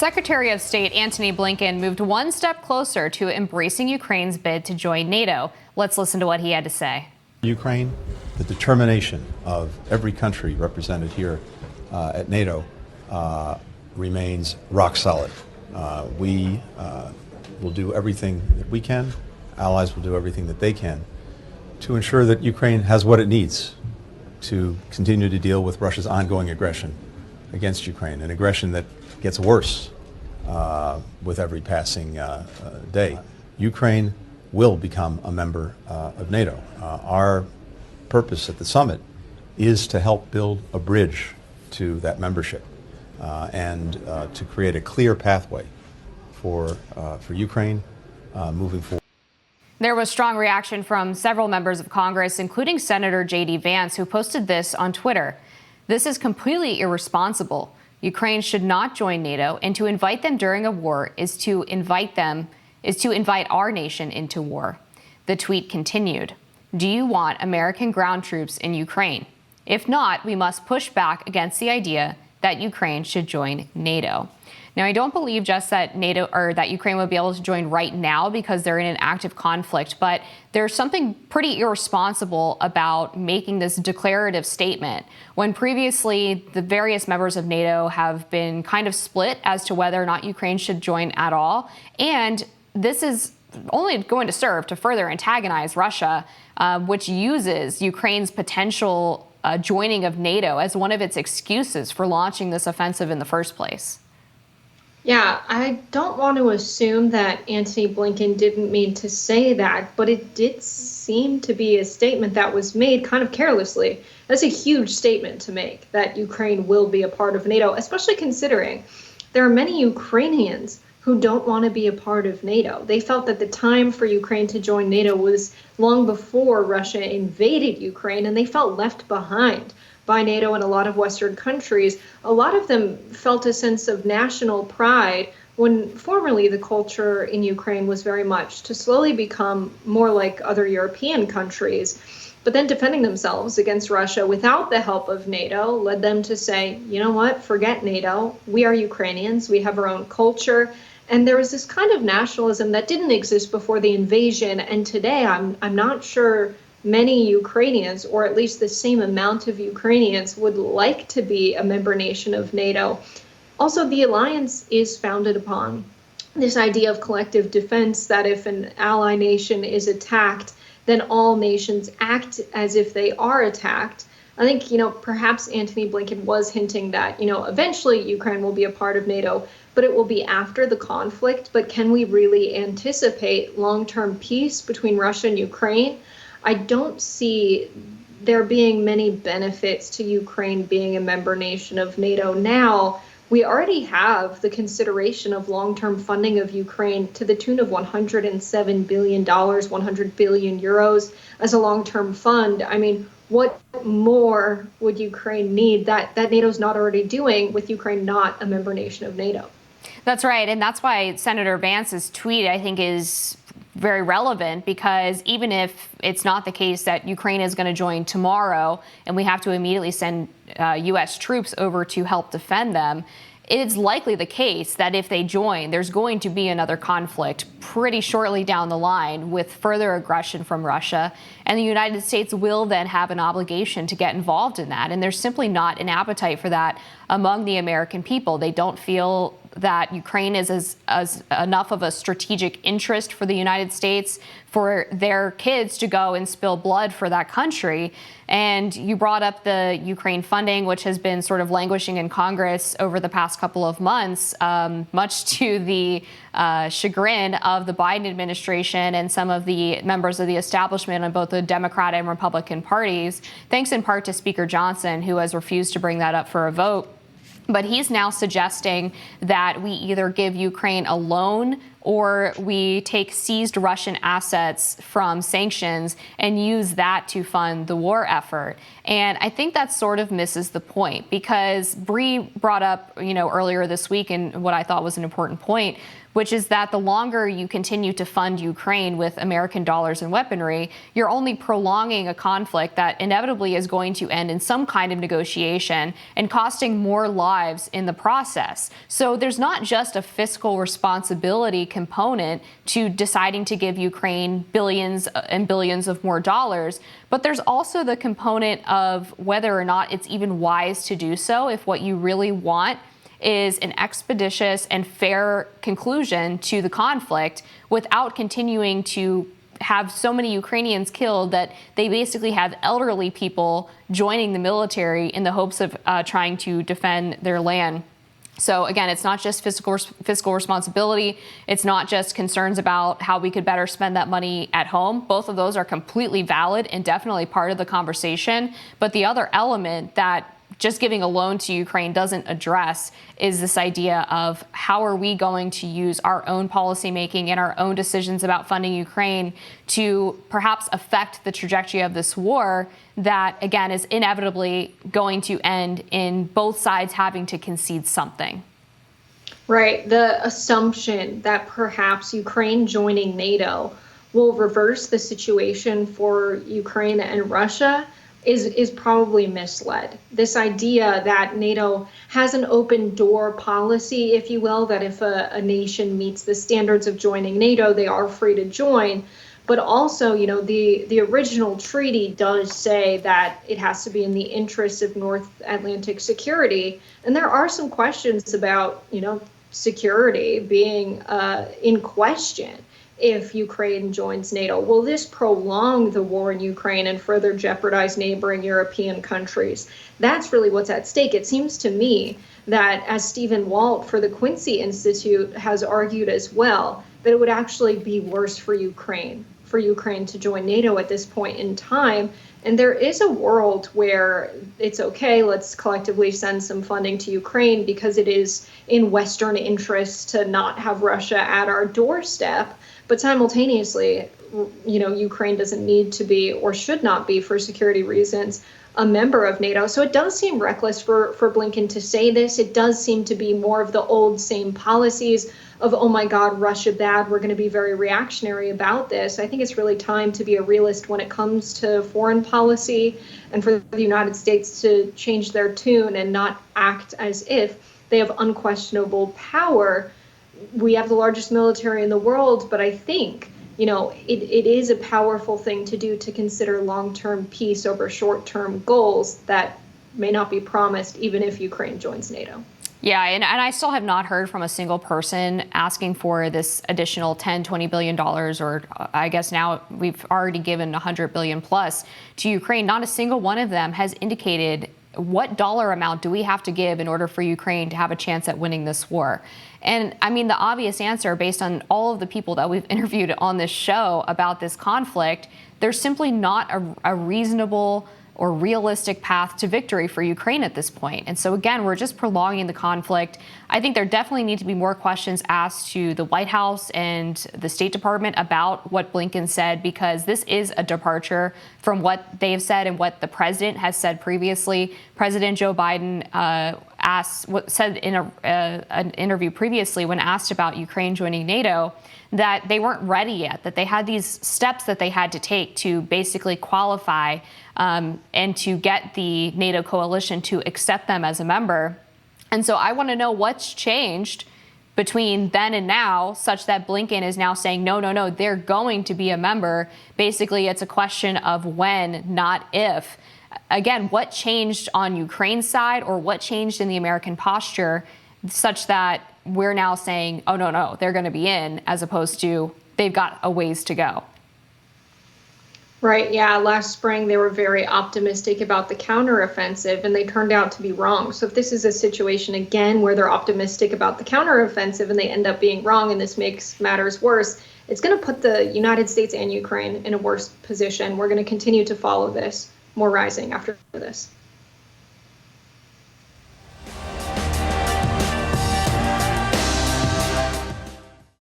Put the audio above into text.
Secretary of State Antony Blinken moved one step closer to embracing Ukraine's bid to join NATO. Let's listen to what he had to say. Ukraine, the determination of every country represented here at NATO remains rock solid. We will do everything that we can, allies will do everything that they can to ensure that Ukraine has what it needs to continue to deal with Russia's ongoing aggression against Ukraine, an aggression that gets worse with every passing day. Ukraine will become a member of NATO. Our purpose at the summit is to help build a bridge to that membership and to create a clear pathway for Ukraine moving forward. There was strong reaction from several members of Congress, including Senator J.D. Vance, who posted this on Twitter. This is completely irresponsible. Ukraine should not join NATO, and to invite them during a war is to invite our nation into war. The tweet continued, "Do you want American ground troops in Ukraine? If not, we must push back against the idea that Ukraine should join NATO." Now, I don't believe just that NATO or that Ukraine would be able to join right now because they're in an active conflict, but there's something pretty irresponsible about making this declarative statement when previously the various members of NATO have been kind of split as to whether or not Ukraine should join at all. And this is only going to serve to further antagonize Russia, which uses Ukraine's potential joining of NATO as one of its excuses for launching this offensive in the first place. Yeah, I don't want to assume that Antony Blinken didn't mean to say that, but it did seem to be a statement that was made kind of carelessly. That's a huge statement to make, that Ukraine will be a part of NATO, especially considering there are many Ukrainians who don't want to be a part of NATO. They felt that the time for Ukraine to join NATO was long before Russia invaded Ukraine, and they felt left behind by NATO and a lot of Western countries. A lot of them felt a sense of national pride when formerly the culture in Ukraine was very much to slowly become more like other European countries. But then defending themselves against Russia without the help of NATO led them to say, you know what, forget NATO. We are Ukrainians. We have our own culture. And there was this kind of nationalism that didn't exist before the invasion. And today, I'm not sure many Ukrainians, or at least the same amount of Ukrainians, would like to be a member nation of NATO. Also, the alliance is founded upon this idea of collective defense, that if an ally nation is attacked, then all nations act as if they are attacked. I think, perhaps Antony Blinken was hinting that, eventually Ukraine will be a part of NATO, but it will be after the conflict. But can we really anticipate long-term peace between Russia and Ukraine? I don't see there being many benefits to Ukraine being a member nation of NATO now. We already have the consideration of long-term funding of Ukraine to the tune of $107 billion, 100 billion euros as a long-term fund. I mean, what more would Ukraine need that NATO's not already doing, with Ukraine not a member nation of NATO? That's right. And that's why Senator Vance's tweet, I think, is very relevant, because even if it's not the case that Ukraine is going to join tomorrow and we have to immediately send U.S. troops over to help defend them, it's likely the case that if they join, there's going to be another conflict pretty shortly down the line with further aggression from Russia. And the United States will then have an obligation to get involved in that. And there's simply not an appetite for that among the American people. They don't feel that Ukraine is as enough of a strategic interest for the United States for their kids to go and spill blood for that country. And you brought up the Ukraine funding, which has been sort of languishing in Congress over the past couple of months, much to the chagrin of the Biden administration and some of the members of the establishment on both the Democrat and Republican parties, thanks in part to Speaker Johnson, who has refused to bring that up for a vote. But he's now suggesting that we either give Ukraine a loan or we take seized Russian assets from sanctions and use that to fund the war effort. And I think that sort of misses the point, because Bree brought up, earlier this week, and what I thought was an important point, which is that the longer you continue to fund Ukraine with American dollars and weaponry, you're only prolonging a conflict that inevitably is going to end in some kind of negotiation and costing more lives in the process. So there's not just a fiscal responsibility component to deciding to give Ukraine billions and billions of more dollars, but there's also the component of whether or not it's even wise to do so if what you really want is an expeditious and fair conclusion to the conflict without continuing to have so many Ukrainians killed that they basically have elderly people joining the military in the hopes of trying to defend their land. So again, it's not just fiscal responsibility. It's not just concerns about how we could better spend that money at home. Both of those are completely valid and definitely part of the conversation. But the other element that just giving a loan to Ukraine doesn't address is this idea of how are we going to use our own policymaking and our own decisions about funding Ukraine to perhaps affect the trajectory of this war that, again, is inevitably going to end in both sides having to concede something. Right. The assumption that perhaps Ukraine joining NATO will reverse the situation for Ukraine and Russia is probably misled. This idea that NATO has an open door policy, if you will, that if a nation meets the standards of joining NATO, they are free to join. But also, you know, the original treaty does say that it has to be in the interest of North Atlantic security. And there are some questions about, you know, security being in question if Ukraine joins NATO. Will this prolong the war in Ukraine and further jeopardize neighboring European countries? That's really what's at stake. It seems to me that, as Stephen Walt for the Quincy Institute has argued as well, that it would actually be worse for Ukraine to join NATO at this point in time. And there is a world where it's okay, let's collectively send some funding to Ukraine because it is in Western interest to not have Russia at our doorstep. But simultaneously, you know, Ukraine doesn't need to be or should not be, for security reasons, a member of NATO. So it does seem reckless for Blinken to say this. It does seem to be more of the old same policies of, oh my God, Russia bad, we're going to be very reactionary about this. I think it's really time to be a realist when it comes to foreign policy and for the United States to change their tune and not act as if they have unquestionable power. We have the largest military in the world, but I think, you know, it is a powerful thing to do to consider long-term peace over short-term goals that may not be promised even if Ukraine joins NATO. Yeah, and I still have not heard from a single person asking for this additional $10-20 billion, or I guess now we've already given $100 billion plus to Ukraine. Not a single one of them has indicated what dollar amount do we have to give in order for Ukraine to have a chance at winning this war. And I mean, the obvious answer, based on all of the people that we've interviewed on this show about this conflict, there's simply not a reasonable or realistic path to victory for Ukraine at this point. And so again, we're just prolonging the conflict. I think there definitely need to be more questions asked to the White House and the State Department about what Blinken said, because this is a departure from what they've said and what the president has said previously. President Joe Biden said in an interview previously, when asked about Ukraine joining NATO, that they weren't ready yet, that they had these steps that they had to take to basically qualify and to get the NATO coalition to accept them as a member. And so I want to know what's changed between then and now, such that Blinken is now saying, no, they're going to be a member. Basically, it's a question of when, not if. Again, what changed on Ukraine's side, or what changed in the American posture such that we're now saying, oh, no, they're going to be in, as opposed to they've got a ways to go? Right. Yeah. Last spring, they were very optimistic about the counteroffensive, and they turned out to be wrong. So if this is a situation, again, where they're optimistic about the counteroffensive and they end up being wrong, and this makes matters worse, it's going to put the United States and Ukraine in a worse position. We're going to continue to follow this. More Rising after this.